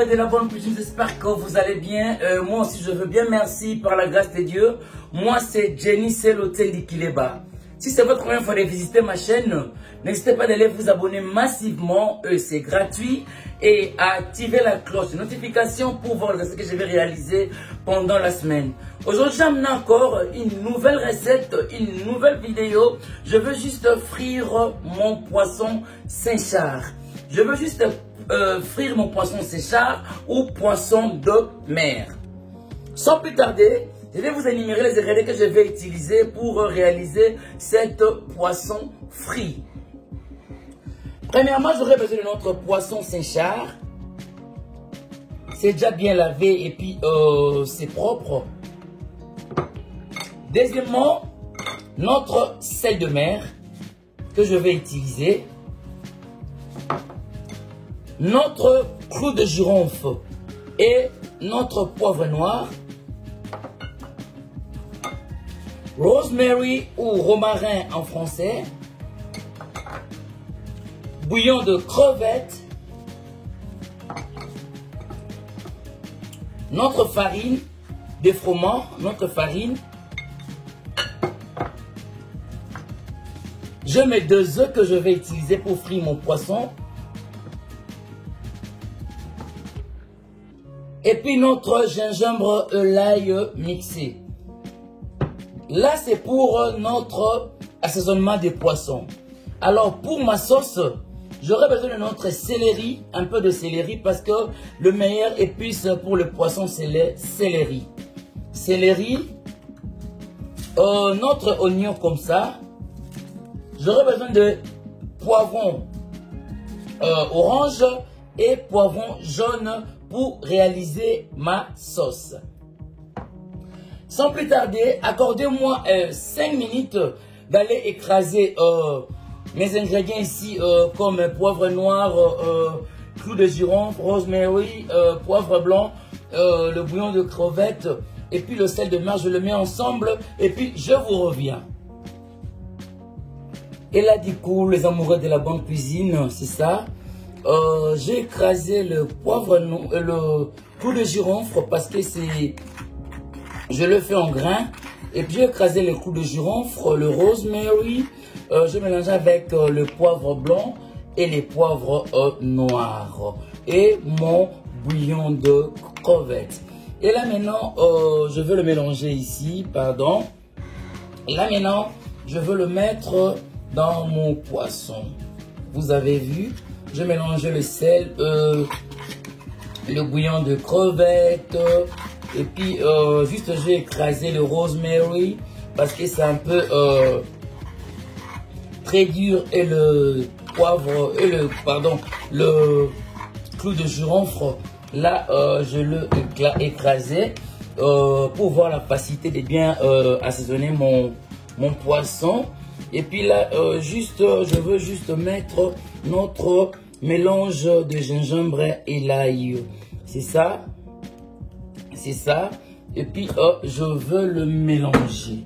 amoureux de la bonne cuisine, j'espère que vous allez bien. Moi aussi, je veux bien, merci par la grâce de Dieu. Moi, c'est Jenny, c'est l'hôtel d'Ikileba. Si c'est votre première fois de visiter ma chaîne, n'hésitez pas d'aller vous abonner massivement, c'est gratuit. Et à activer la cloche de notification pour voir ce que je vais réaliser pendant la semaine. Aujourd'hui, j'amène encore une nouvelle recette, une nouvelle vidéo. Je veux juste frire mon poisson Saint-Char. Je veux juste frire mon poisson Saint-Char ou poisson de mer. Sans plus tarder, je vais vous énumérer les ingrédients que je vais utiliser pour réaliser cette poisson frit. Premièrement, j'aurai besoin de notre poisson Saint-Char. C'est déjà bien lavé et puis c'est propre. Deuxièmement, notre sel de mer que je vais utiliser. Notre clou de girofle et notre poivre noir. Rosemary ou romarin en français. Bouillon de crevettes. Notre farine de froment, notre farine. Je mets 2 œufs que je vais utiliser pour frire mon poisson. Et puis notre gingembre et l'ail mixé. Là, c'est pour notre assaisonnement des poissons. Alors, pour ma sauce, j'aurai besoin de notre céleri, un peu de céleri, parce que le meilleur épice pour le poisson, c'est le céleri. Céleri, notre oignon comme ça. J'aurai besoin de poivron orange et poivron jaune pour réaliser ma sauce. Sans plus tarder, accordez-moi 5 minutes d'aller écraser mes ingrédients ici comme poivre noir, clou de girofle, rosemary, poivre blanc, le bouillon de crevettes et puis le sel de mer. Je le mets ensemble et puis je vous reviens. Et là du coup, les amoureux de la bonne cuisine, c'est ça. J'ai écrasé le poivre, le clou de girofle parce que c'est, je le fais en grains. Et puis j'ai écrasé le clou de girofle, le rosemary. Je mélange avec le poivre blanc et les poivres noirs et mon bouillon de crevettes. Et là maintenant, je veux le mélanger ici, pardon. Et là maintenant, je veux le mettre dans mon poisson. Vous avez vu, je mélange le sel, le bouillon de crevettes et puis juste j'ai écrasé le rosemary parce que c'est un peu très dur et le poivre et le clou de girofle là je l'ai écrasé pour voir la facilité de bien assaisonner mon poisson. Et puis là je veux juste mettre notre mélange de gingembre et l'ail, c'est ça, et puis je veux le mélanger.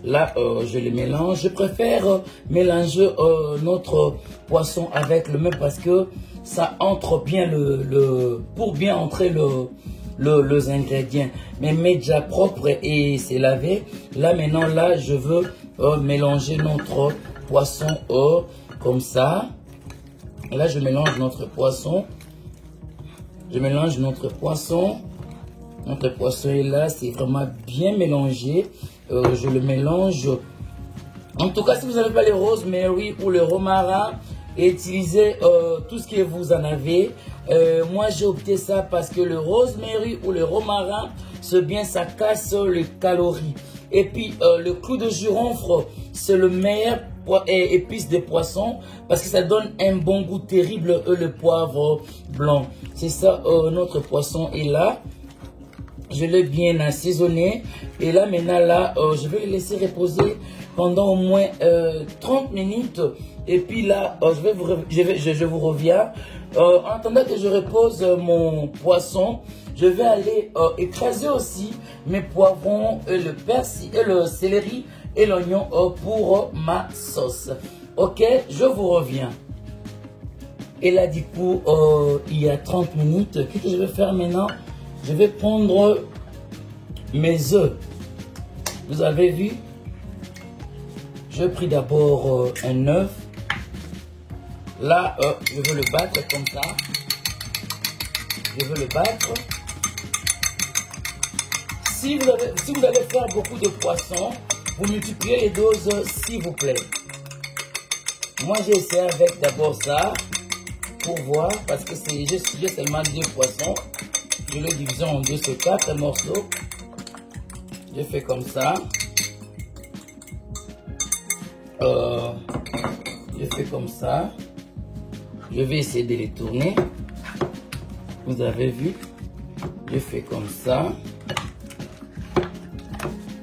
Là, je le mélange. Je préfère mélanger notre poisson avec le même parce que ça entre bien pour bien entrer les ingrédients. Mais déjà propre et c'est lavé. Là maintenant, là, je veux mélanger notre poisson comme ça. Et là, je mélange notre poisson. Je mélange notre poisson. Notre poisson est là, c'est vraiment bien mélangé. Je le mélange. En tout cas, si vous n'avez pas le rosemary ou le romarin, utilisez tout ce que vous en avez. Moi, j'ai opté ça parce que le rosemary ou le romarin, c'est bien, ça casse les calories. Et puis, le clou de girofle, c'est le meilleur épice de poisson parce que ça donne un bon goût terrible, le poivre blanc. C'est ça, notre poisson est là. Je l'ai bien assaisonné. Et là, maintenant, là, je vais le laisser reposer pendant au moins 30 minutes. Et puis là, je vous reviens. En attendant que je repose mon poisson, je vais aller écraser aussi mes poivrons, le persil, le céleri et l'oignon pour ma sauce. Ok, je vous reviens. Et là, du coup, il y a 30 minutes, qu'est-ce que je vais faire maintenant? Je vais prendre mes œufs. Vous avez vu? Je pris d'abord un œuf. Là, je veux le battre comme ça. Je veux le battre. Si vous allez faire beaucoup de poissons, vous multipliez les doses, s'il vous plaît. Moi, j'ai essayé avec d'abord ça, pour voir, parce que j'ai seulement 2 poissons. Je le divise en 2 sur 4 morceaux. Je fais comme ça. Je fais comme ça. Je vais essayer de les tourner. Vous avez vu? Je fais comme ça.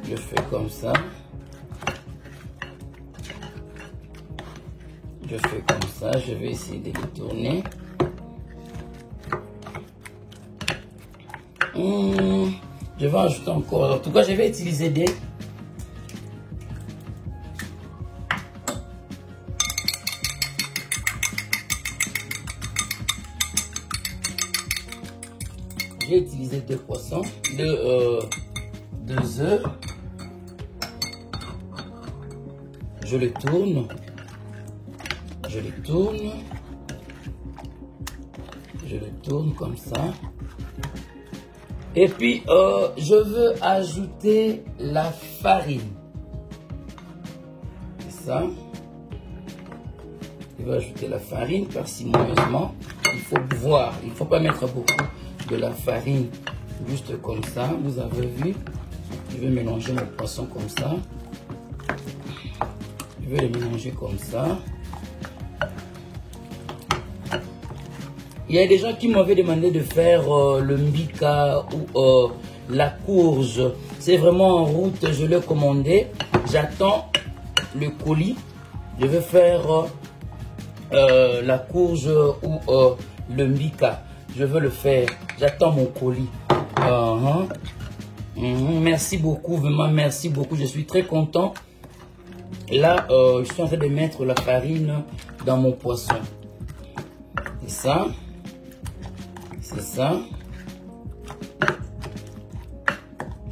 Je fais comme ça. Je fais comme ça. Je vais essayer de les tourner. Je vais ajouter encore. En tout cas, je vais utiliser des... J'ai utilisé 2 poissons, 2 œufs. Je le tourne. Je le tourne. Je le tourne comme ça. Et puis, je veux ajouter la farine. C'est ça. Je vais ajouter la farine parcimonieusement. Il faut voir. Il ne faut pas mettre beaucoup de la farine juste comme ça. Vous avez vu. Je vais mélanger mon poisson comme ça. Je vais le mélanger comme ça. Il y a des gens qui m'avaient demandé de faire le mbika ou la courge. C'est vraiment en route, je l'ai commandé. J'attends le colis. Je vais faire la courge ou le mbika. Je veux le faire. J'attends mon colis. Merci beaucoup, vraiment merci beaucoup. Je suis très content. Là, je suis en train de mettre la farine dans mon poisson. C'est ça. C'est ça.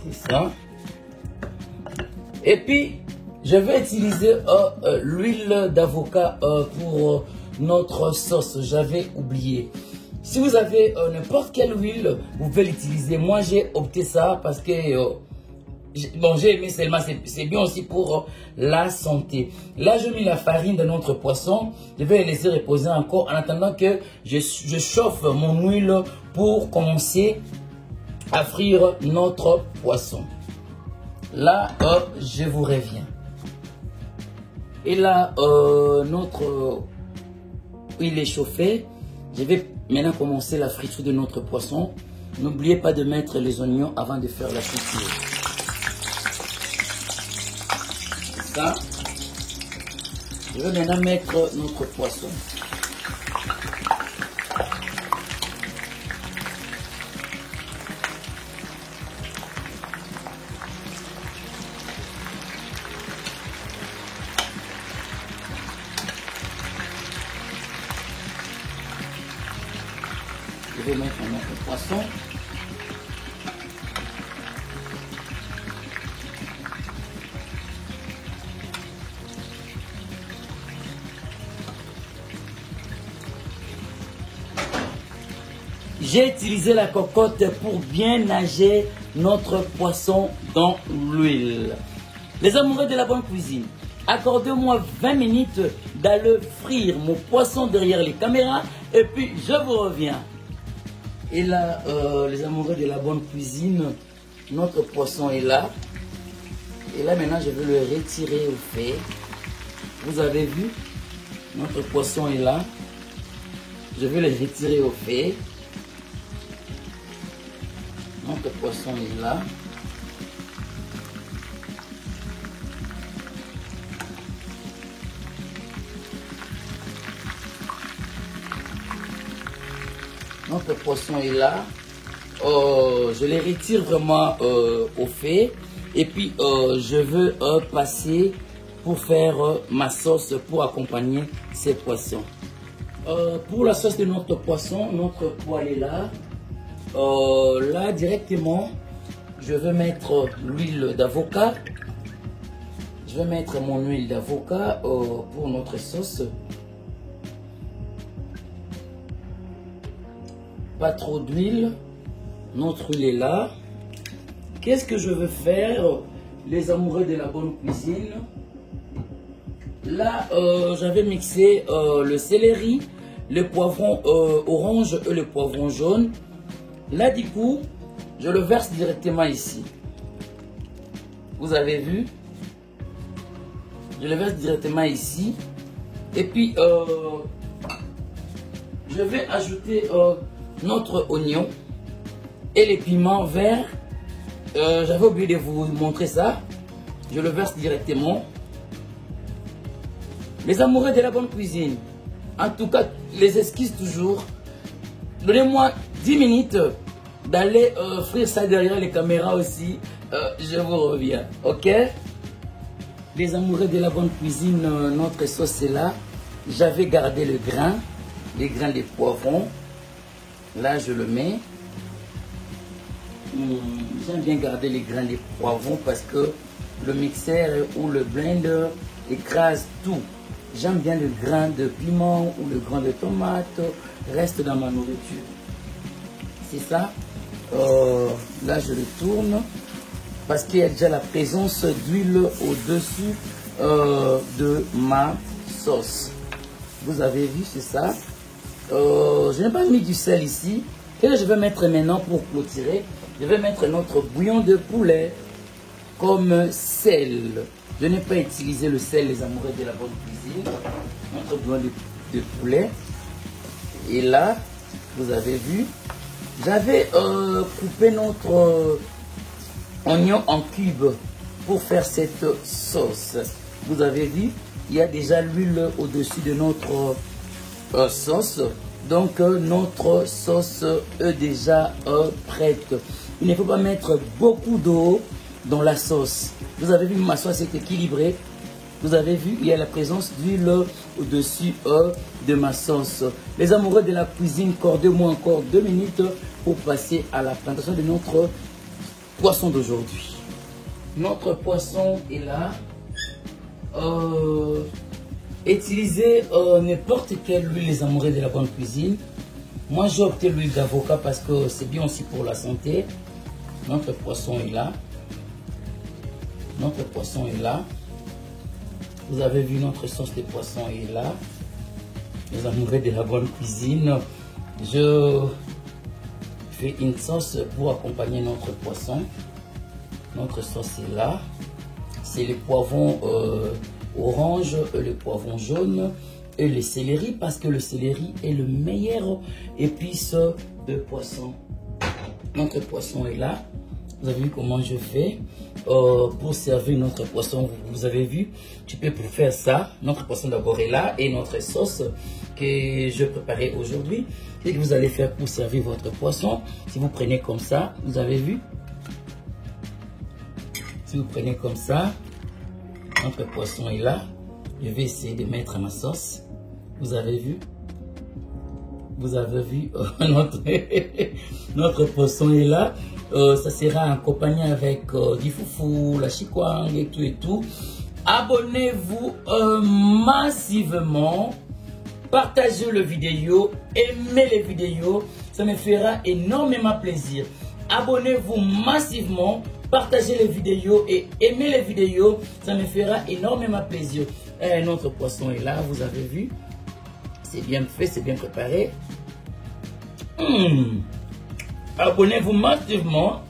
C'est ça. Et puis, je vais utiliser l'huile d'avocat pour notre sauce. J'avais oublié. Si vous avez n'importe quelle huile, vous pouvez l'utiliser. Moi, j'ai opté ça parce que bon, j'ai aimé seulement, c'est bien aussi pour la santé. Là, je mets la farine de notre poisson. Je vais la laisser reposer encore en attendant que je chauffe mon huile pour commencer à frire notre poisson. Là, je vous reviens. Et là, notre huile est chauffée. Je vais maintenant commencer la friture de notre poisson. N'oubliez pas de mettre les oignons avant de faire la friture. Ça. Je vais maintenant mettre notre poisson. Je vais mettre notre poisson. J'ai utilisé la cocotte pour bien nager notre poisson dans l'huile. Les amoureux de la bonne cuisine, accordez-moi 20 minutes d'aller frire mon poisson derrière les caméras et puis je vous reviens. Et là, les amoureux de la bonne cuisine, notre poisson est là. Et là, maintenant, je vais le retirer au fait. Vous avez vu, notre poisson est là. Je vais le retirer au fait. Notre poisson est là. Notre poisson est là. Je les retire vraiment au fait. Et puis, je veux passer pour faire ma sauce pour accompagner ces poissons. Pour la sauce de notre poisson, notre poêle est là. Là, directement, je vais mettre l'huile d'avocat. Je vais mettre mon huile d'avocat pour notre sauce. Pas trop d'huile. Notre huile est là. Qu'est-ce que je veux faire, les amoureux de la bonne cuisine? Là, j'avais mixé le céleri, le poivron orange et le poivron jaune. Là, du coup, je le verse directement ici. Vous avez vu? Je le verse directement ici. Et puis, je vais ajouter notre oignon et les piments verts. J'avais oublié de vous montrer ça. Je le verse directement. Les amoureux de la bonne cuisine, en tout cas, les esquisses toujours. Donnez-moi 10 minutes d'aller frire ça derrière les caméras aussi. Je vous reviens, ok? Les amoureux de la bonne cuisine, notre sauce est là. J'avais gardé le grain, les grains des poivrons. Là, je le mets. J'aime bien garder les grains des poivrons parce que le mixeur ou le blender écrase tout. J'aime bien le grain de piment ou le grain de tomate reste dans ma nourriture. C'est ça. Là, je le tourne parce qu'il y a déjà la présence d'huile au-dessus de ma sauce. Vous avez vu, c'est ça. Je n'ai pas mis du sel ici. Et là, je vais mettre maintenant pour clôturer. Je vais mettre notre bouillon de poulet comme sel. Je n'ai pas utilisé le sel, les amoureux de la bonne cuisine. Notre bouillon de poulet. Et là, vous avez vu, j'avais coupé notre oignon en cubes pour faire cette sauce. Vous avez vu, il y a déjà l'huile au-dessus de notre sauce. Donc, notre sauce est déjà prête. Il ne faut pas mettre beaucoup d'eau dans la sauce. Vous avez vu, ma sauce est équilibrée. Vous avez vu, il y a la présence d'huile au-dessus de ma sauce. Les amoureux de la cuisine, accordez-moi encore 2 minutes pour passer à la présentation de notre poisson d'aujourd'hui. Notre poisson est là. Utilisez n'importe quelle huile, les amoureux de la bonne cuisine. Moi, j'ai opté l'huile d'avocat parce que c'est bien aussi pour la santé. Notre poisson est là. Notre poisson est là. Vous avez vu, notre sauce de poisson est là. Les amoureux de la bonne cuisine. Je fais une sauce pour accompagner notre poisson. Notre sauce est là. C'est le poivron orange, le poivron jaune et le céleri, parce que le céleri est le meilleur épice de poisson. Notre poisson est là. Vous avez vu comment je fais pour servir notre poisson. Vous avez vu, tu peux pour faire ça. Notre poisson d'abord est là et notre sauce que je préparais aujourd'hui. Qu'est-ce que vous allez faire pour servir votre poisson? Si vous prenez comme ça, vous avez vu. Si vous prenez comme ça, notre poisson est là. Je vais essayer de mettre ma sauce. Vous avez vu? Vous avez vu notre poisson est là. Ça sera accompagné avec du foufou, la chikwang et tout. Abonnez-vous massivement. Partagez le vidéo. Aimez les vidéos. Ça me fera énormément plaisir. Abonnez-vous massivement. Partagez les vidéos et aimez les vidéos. Ça me fera énormément plaisir. Notre poisson est là. Vous avez vu. C'est bien fait, c'est bien préparé. Abonnez-vous massivement,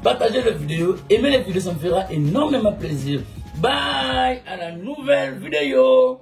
partagez la vidéo, aimez les vidéos, ça me fera énormément plaisir. Bye, à la nouvelle vidéo.